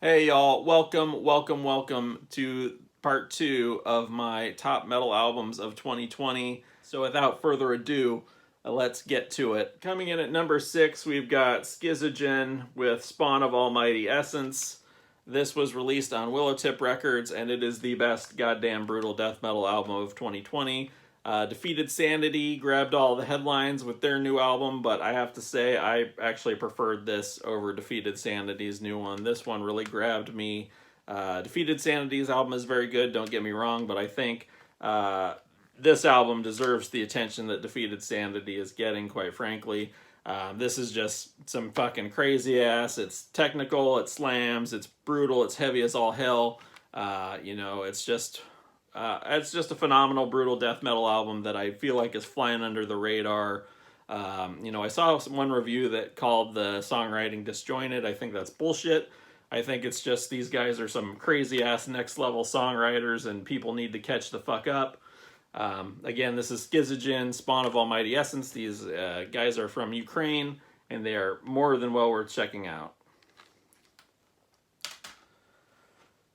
Hey y'all, welcome to part two of my top metal albums of 2020. So without further ado, let's get to it. Coming in at number 6, we've got Schizogen with Spawn of Almighty Essence. This was released on Willowtip Records, and it is the best goddamn brutal death metal album of 2020. Defeated Sanity grabbed all the headlines with their new album, but I have to say I actually preferred this over Defeated Sanity's new one. This one really grabbed me. Defeated Sanity's album is very good, don't get me wrong, but I think this album deserves the attention that Defeated Sanity is getting, quite frankly. This is just some fucking crazy ass. It's technical, it slams, it's brutal, it's heavy as all hell. It's just a phenomenal, brutal death metal album that I feel like is flying under the radar. I saw one review that called the songwriting disjointed. I think that's bullshit. I think it's just these guys are some crazy ass next level songwriters and people need to catch the fuck up. Again, this is Schizogen, Spawn of Almighty Essence. These guys are from Ukraine and they are more than well worth checking out.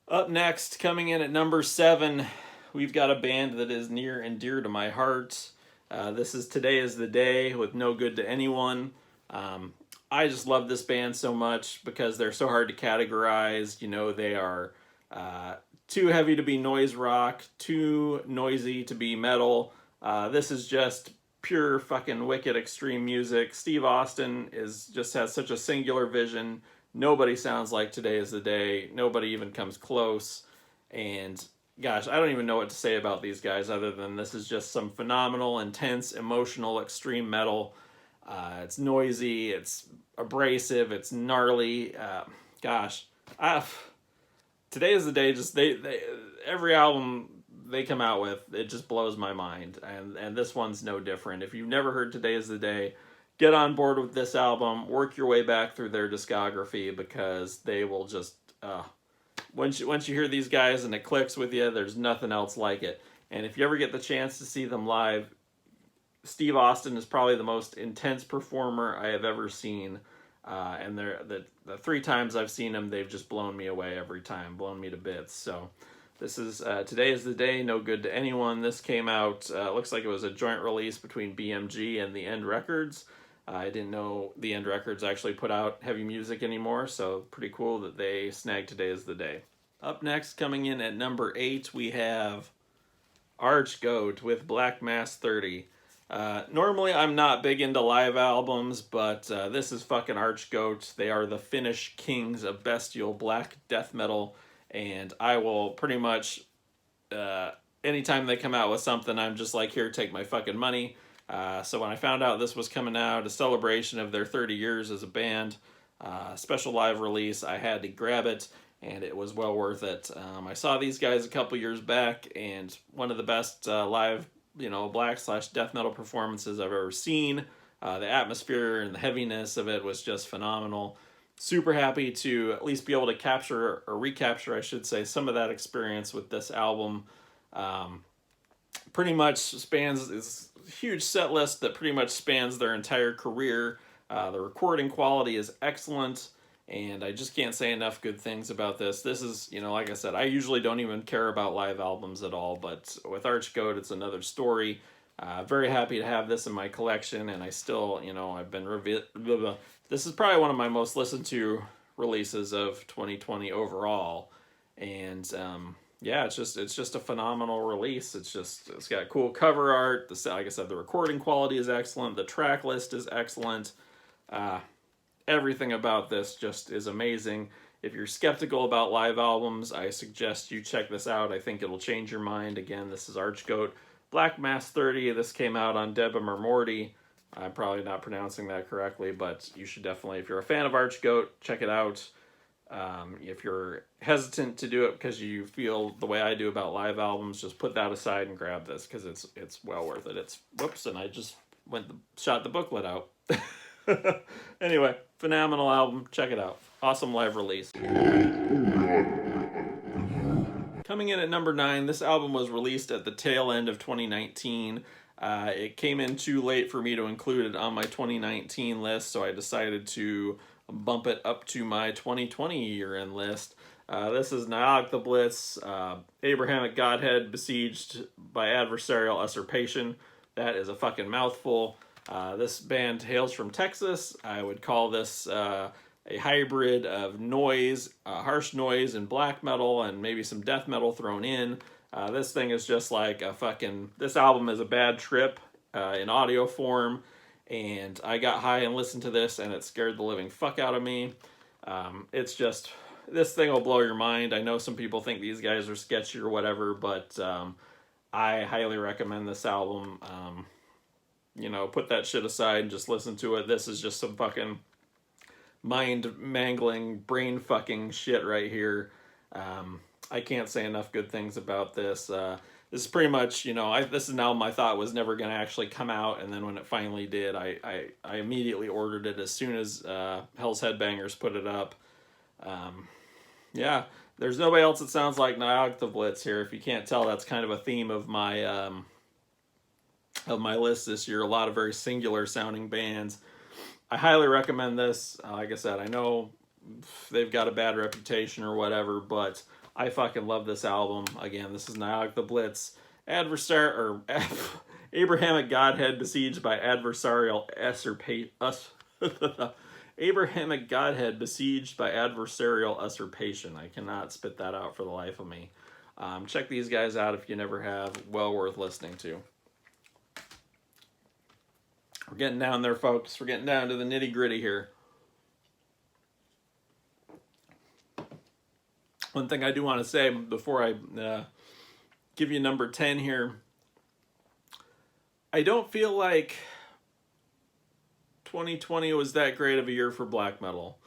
Up next, coming in at number 7, we've got a band that is near and dear to my heart. This is Today is the Day with No Good to Anyone. I just love this band so much because they're so hard to categorize. They are too heavy to be noise rock, too noisy to be metal. This is just pure fucking wicked extreme music. Steve Austin just has such a singular vision. Nobody sounds like Today is the Day. Nobody even comes close. And gosh, I don't even know what to say about these guys other than this is just some phenomenal, intense, emotional, extreme metal. It's noisy, it's abrasive, it's gnarly. Today is the Day. Just they every album they come out with, it just blows my mind, and this one's no different. If you've never heard Today is the Day, get on board with this album. Work your way back through their discography because they will just. Once you hear these guys and it clicks with you, there's nothing else like it. And if you ever get the chance to see them live, Steve Austin is probably the most intense performer I have ever seen. And the 3 times I've seen him, they've just blown me away every time, blown me to bits. So this is Today is the Day, No Good to Anyone. This came out, looks like it was a joint release between BMG and The End Records. I didn't know The End Records actually put out heavy music anymore, so pretty cool that they snagged Today is the Day. Up next, coming in at number 8, we have Archgoat with Black Mass 30. Normally, I'm not big into live albums, but this is fucking Archgoat. They are the Finnish kings of bestial black death metal, and I will pretty much, anytime they come out with something, I'm just like, here, take my fucking money. So when I found out this was coming out, a celebration of their 30 years as a band, special live release, I had to grab it, and it was well worth it. I saw these guys a couple years back, and one of the best live, black/death metal performances I've ever seen. The atmosphere and the heaviness of it was just phenomenal. Super happy to at least be able to capture, or recapture, I should say, some of that experience with this album. Pretty much spans this huge set list that pretty much spans their entire career. The recording quality is excellent, and I just can't say enough good things about this. This is, like I said, I usually don't even care about live albums at all, but with Archgoat, it's another story. Very happy to have this in my collection, and I still, I've been this is probably one of my most listened to releases of 2020 overall, and yeah, it's just a phenomenal release. It's got cool cover art. Like I said, the recording quality is excellent. The track list is excellent. Everything about this just is amazing. If you're skeptical about live albums, I suggest you check this out. I think it'll change your mind. Again, this is Archgoat, Black Mass 30. This came out on Debum or Morty. I'm probably not pronouncing that correctly, but you should definitely, if you're a fan of Archgoat, check it out. If you're hesitant to do it because you feel the way I do about live albums, just put that aside and grab this because it's well worth it. And I just shot the booklet out. Anyway, phenomenal album. Check it out. Awesome live release. Coming in at number 9, this album was released at the tail end of 2019. It came in too late for me to include it on my 2019 list, so I decided to bump it up to my 2020 year-end list. This is Nyog the Blitz, Abrahamic Godhead besieged by adversarial usurpation. That is a fucking mouthful. This band hails from Texas. I would call this a hybrid of noise, harsh noise, and black metal, and maybe some death metal thrown in. This thing is just like a fucking... This album is a bad trip in audio form, and I got high and listened to this, and it scared the living fuck out of me. It's just... This thing will blow your mind. I know some people think these guys are sketchy or whatever, but I highly recommend this album. Put that shit aside and just listen to it. This is just some fucking mind-mangling, brain-fucking shit right here. I can't say enough good things about this. This is pretty much, this is an album I thought was never going to actually come out, and then when it finally did, I immediately ordered it as soon as Hell's Headbangers put it up. Yeah, there's nobody else that sounds like Nyog the Blitz here. If you can't tell, that's kind of a theme of my list this year. A lot of very singular sounding bands. I highly recommend this. Like I said, I know they've got a bad reputation or whatever, but I fucking love this album. Again, this is Nyog the Blitz, Abrahamic Godhead besieged by adversarial Abrahamic Godhead besieged by adversarial usurpation. I cannot spit that out for the life of me. Check these guys out if you never have. Well worth listening to. We're getting down there, folks. We're getting down to the nitty gritty here. One thing I do want to say before I give you number 10 here. I don't feel like 2020 was that great of a year for black metal.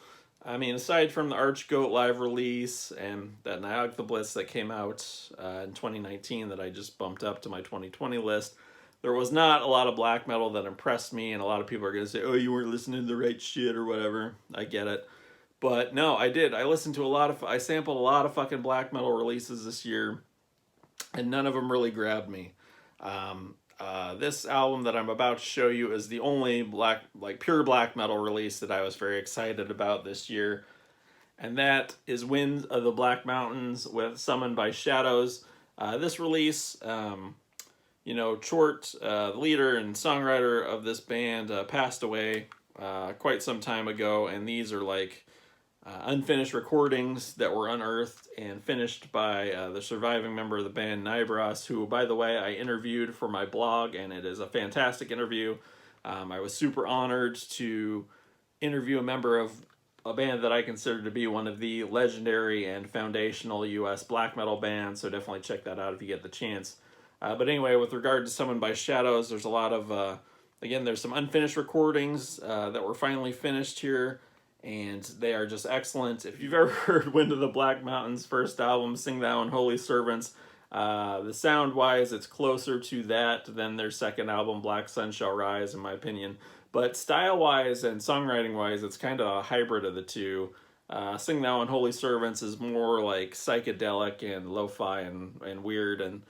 I mean, aside from the Archgoat live release and that Nyog the Blitz that came out in 2019 that I just bumped up to my 2020 list, there was not a lot of black metal that impressed me, and a lot of people are going to say, oh, you weren't listening to the right shit or whatever. I get it. But no, I did. I sampled a lot of fucking black metal releases this year, and none of them really grabbed me. This album that I'm about to show you is the only pure black metal release that I was very excited about this year. And that is Wind of the Black Mountains with Summoned by Shadows. This release, Chort, the leader and songwriter of this band, passed away quite some time ago. And these are unfinished recordings that were unearthed and finished by the surviving member of the band, Nybros, who, by the way, I interviewed for my blog, and it is a fantastic interview. I was super honored to interview a member of a band that I consider to be one of the legendary and foundational U.S. black metal bands, so definitely check that out if you get the chance. But anyway, with regard to Summoned by Shadows, there's a lot of, there's some unfinished recordings that were finally finished here, and they are just excellent. If you've ever heard Wind of the Black Mountains' first album, Sing Thou and Holy Servants, the sound-wise, it's closer to that than their second album, Black Sun Shall Rise, in my opinion. But style-wise and songwriting-wise, it's kind of a hybrid of the two. Sing Thou and Holy Servants is more like psychedelic and lo-fi and weird, and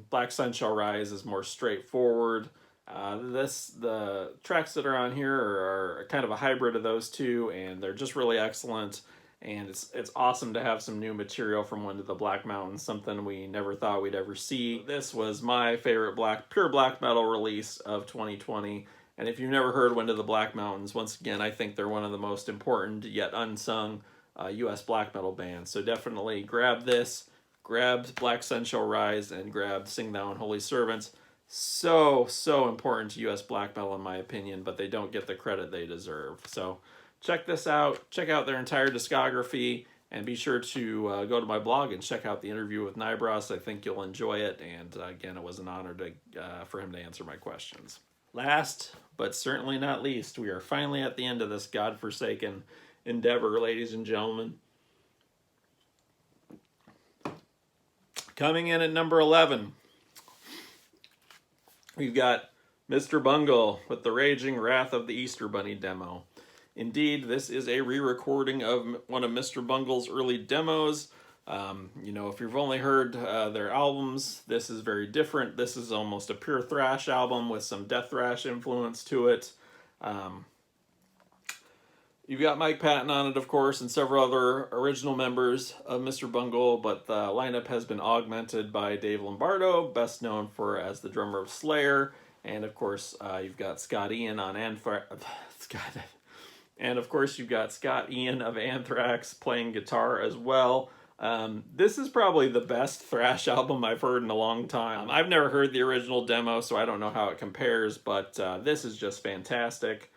Black Sun Shall Rise is more straightforward. The tracks that are on here are kind of a hybrid of those two, and they're just really excellent. And it's awesome to have some new material from Wind of the Black Mountains, something we never thought we'd ever see. This was my favorite pure black metal release of 2020. And if you've never heard Wind of the Black Mountains, once again, I think they're one of the most important yet unsung U.S. black metal bands. So definitely grab this, grab Black Sun Shall Rise, and grab Sing Thou and Holy Servants. So important to U.S. black metal in my opinion, but they don't get the credit they deserve. So check this out. Check out their entire discography, and be sure to go to my blog and check out the interview with Nybros. I think you'll enjoy it, and again, it was an honor for him to answer my questions. Last, but certainly not least, we are finally at the end of this godforsaken endeavor, ladies and gentlemen. Coming in at number 11, we've got Mr. Bungle with the Raging Wrath of the Easter Bunny demo. Indeed, this is a re-recording of one of Mr. Bungle's early demos. If you've only heard their albums, this is very different. This is almost a pure thrash album with some death thrash influence to it. You've got Mike Patton on it, of course, and several other original members of Mr. Bungle, but the lineup has been augmented by Dave Lombardo, best known for as the drummer of Slayer, and of course you've got Scott Ian on and of course you've got Scott Ian of Anthrax playing guitar as well. This is probably the best thrash album I've heard in a long time. I've never heard the original demo, so I don't know how it compares, but this is just fantastic.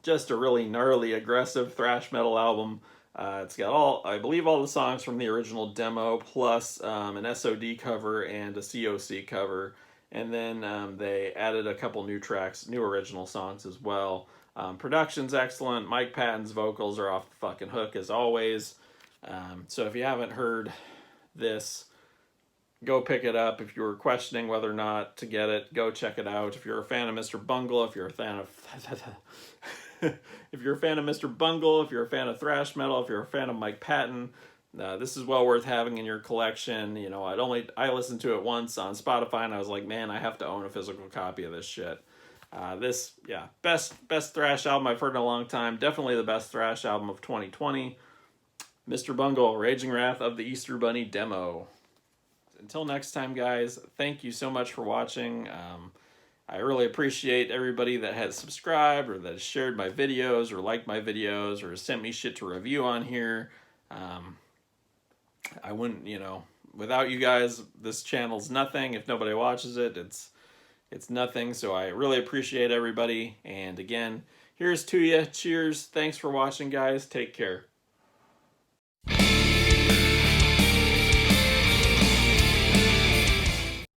Just a really gnarly, aggressive thrash metal album. It's got I believe all the songs from the original demo, plus an SOD cover and a COC cover. And then they added a couple new tracks, new original songs as well. Production's excellent. Mike Patton's vocals are off the fucking hook as always. So if you haven't heard this, go pick it up. If you were questioning whether or not to get it, go check it out. If you're a fan of Mr. Bungle, if you're a fan of if you're a fan of Mr. Bungle, if you're a fan of thrash metal, if you're a fan of Mike Patton, this is well worth having in your collection. You know, I listened to it once on Spotify, and I was like, man, I have to own a physical copy of this shit. Best thrash album I've heard in a long time. Definitely the best thrash album of 2020. Mr. Bungle, Raging Wrath of the Easter Bunny demo. Until next time, guys, thank you so much for watching. I really appreciate everybody that has subscribed or that has shared my videos or liked my videos or sent me shit to review on here. I wouldn't, without you guys, this channel's nothing. If nobody watches it, it's nothing. So I really appreciate everybody. And again, here's to you. Cheers. Thanks for watching, guys. Take care.